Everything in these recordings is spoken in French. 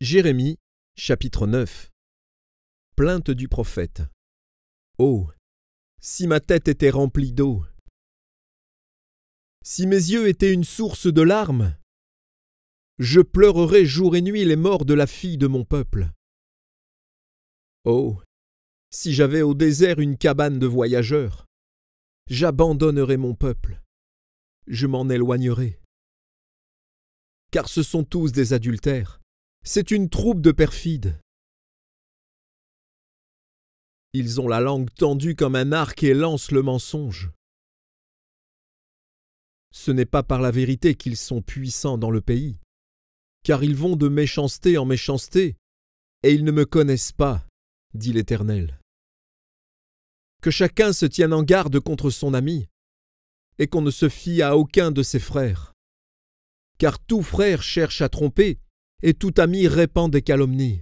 Jérémie, chapitre 9. Plainte du prophète. Oh, si ma tête était remplie d'eau! Si mes yeux étaient une source de larmes, je pleurerais jour et nuit les morts de la fille de mon peuple. Oh, si j'avais au désert une cabane de voyageurs, j'abandonnerais mon peuple, je m'en éloignerais. Car ce sont tous des adultères, c'est une troupe de perfides. Ils ont la langue tendue comme un arc et lancent le mensonge. Ce n'est pas par la vérité qu'ils sont puissants dans le pays, car ils vont de méchanceté en méchanceté, et ils ne me connaissent pas, dit l'Éternel. Que chacun se tienne en garde contre son ami, et qu'on ne se fie à aucun de ses frères. Car tout frère cherche à tromper, et tout ami répand des calomnies.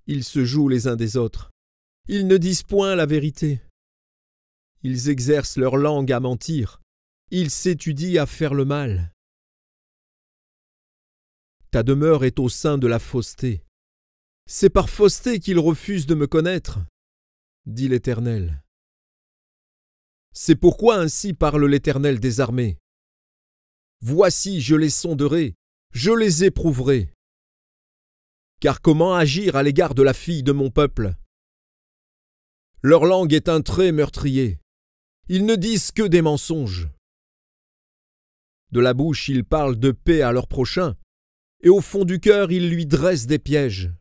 Ils se jouent les uns des autres. Ils ne disent point la vérité. Ils exercent leur langue à mentir. Ils s'étudient à faire le mal. Ta demeure est au sein de la fausseté. C'est par fausseté qu'ils refusent de me connaître, dit l'Éternel. C'est pourquoi ainsi parle l'Éternel des armées. Voici, je les sonderai, je les éprouverai. Car comment agir à l'égard de la fille de mon peuple? Leur langue est un trait meurtrier. Ils ne disent que des mensonges. De la bouche, ils parlent de paix à leur prochain, et au fond du cœur, ils lui dressent des pièges.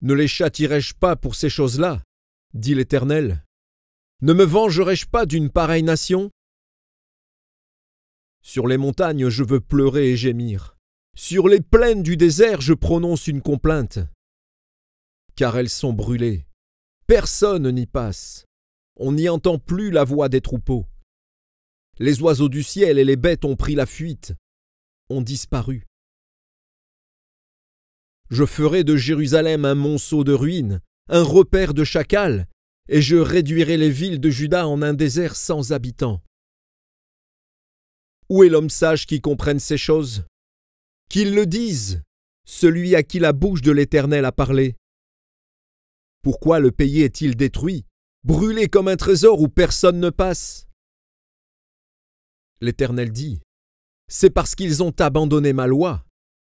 Ne les châtierai-je pas pour ces choses-là, dit l'Éternel? Ne me vengerai-je pas d'une pareille nation? Sur les montagnes, je veux pleurer et gémir. Sur les plaines du désert, je prononce une complainte. Car elles sont brûlées. Personne n'y passe. On n'y entend plus la voix des troupeaux. Les oiseaux du ciel et les bêtes ont pris la fuite, ont disparu. Je ferai de Jérusalem un monceau de ruines, un repère de chacals, et je réduirai les villes de Juda en un désert sans habitants. Où est l'homme sage qui comprenne ces choses? Qu'il le dise, celui à qui la bouche de l'Éternel a parlé. Pourquoi le pays est-il détruit, brûlé comme un trésor où personne ne passe? L'Éternel dit, c'est parce qu'ils ont abandonné ma loi,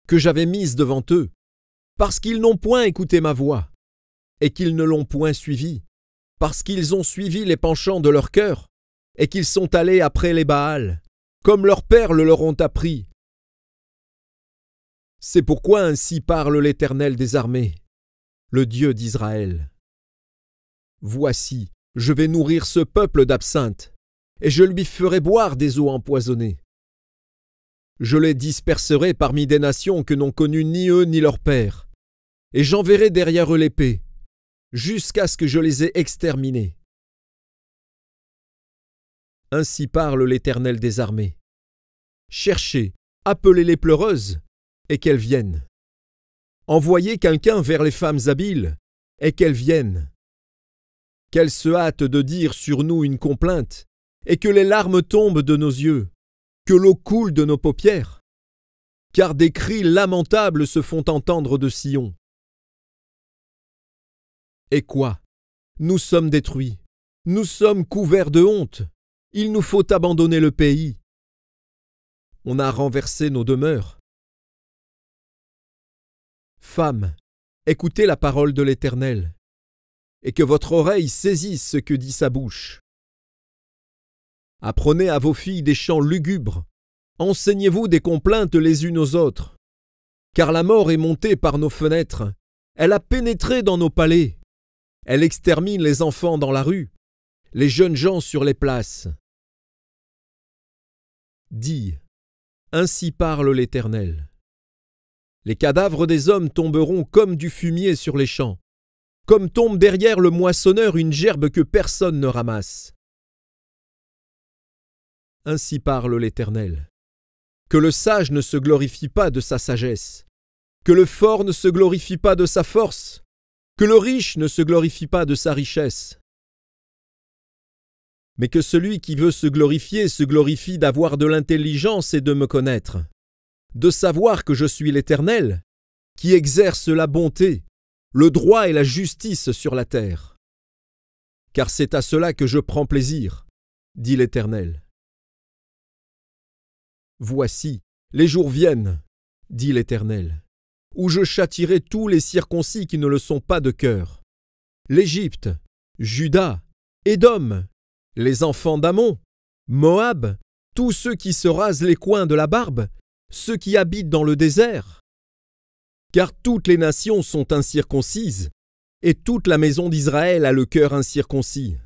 que j'avais mise devant eux, parce qu'ils n'ont point écouté ma voix, et qu'ils ne l'ont point suivie, parce qu'ils ont suivi les penchants de leur cœur, et qu'ils sont allés après les Baals, comme leurs pères le leur ont appris. C'est pourquoi ainsi parle l'Éternel des armées, le Dieu d'Israël. Voici, je vais nourrir ce peuple d'absinthe, et je lui ferai boire des eaux empoisonnées. Je les disperserai parmi des nations que n'ont connues ni eux ni leurs pères, et j'enverrai derrière eux l'épée, jusqu'à ce que je les ai exterminés. Ainsi parle l'Éternel des armées. Cherchez, appelez les pleureuses, et qu'elles viennent. Envoyez quelqu'un vers les femmes habiles, et qu'elles viennent. Qu'elles se hâtent de dire sur nous une complainte, et que les larmes tombent de nos yeux, que l'eau coule de nos paupières. Car des cris lamentables se font entendre de Sion. Et quoi? Nous sommes détruits, nous sommes couverts de honte, il nous faut abandonner le pays. On a renversé nos demeures. Femmes, écoutez la parole de l'Éternel, et que votre oreille saisisse ce que dit sa bouche. Apprenez à vos filles des chants lugubres, enseignez-vous des complaintes les unes aux autres, car la mort est montée par nos fenêtres, elle a pénétré dans nos palais, elle extermine les enfants dans la rue, les jeunes gens sur les places. Dis, ainsi parle l'Éternel. Les cadavres des hommes tomberont comme du fumier sur les champs, comme tombe derrière le moissonneur une gerbe que personne ne ramasse. Ainsi parle l'Éternel. Que le sage ne se glorifie pas de sa sagesse, que le fort ne se glorifie pas de sa force, que le riche ne se glorifie pas de sa richesse. Mais que celui qui veut se glorifie d'avoir de l'intelligence et de me connaître, de savoir que je suis l'Éternel, qui exerce la bonté, le droit et la justice sur la terre. Car c'est à cela que je prends plaisir, dit l'Éternel. Voici, les jours viennent, dit l'Éternel, où je châtierai tous les circoncis qui ne le sont pas de cœur. L'Égypte, Juda, Édom, les enfants d'Ammon, Moab, tous ceux qui se rasent les coins de la barbe, ceux qui habitent dans le désert. Car toutes les nations sont incirconcises, et toute la maison d'Israël a le cœur incirconcis.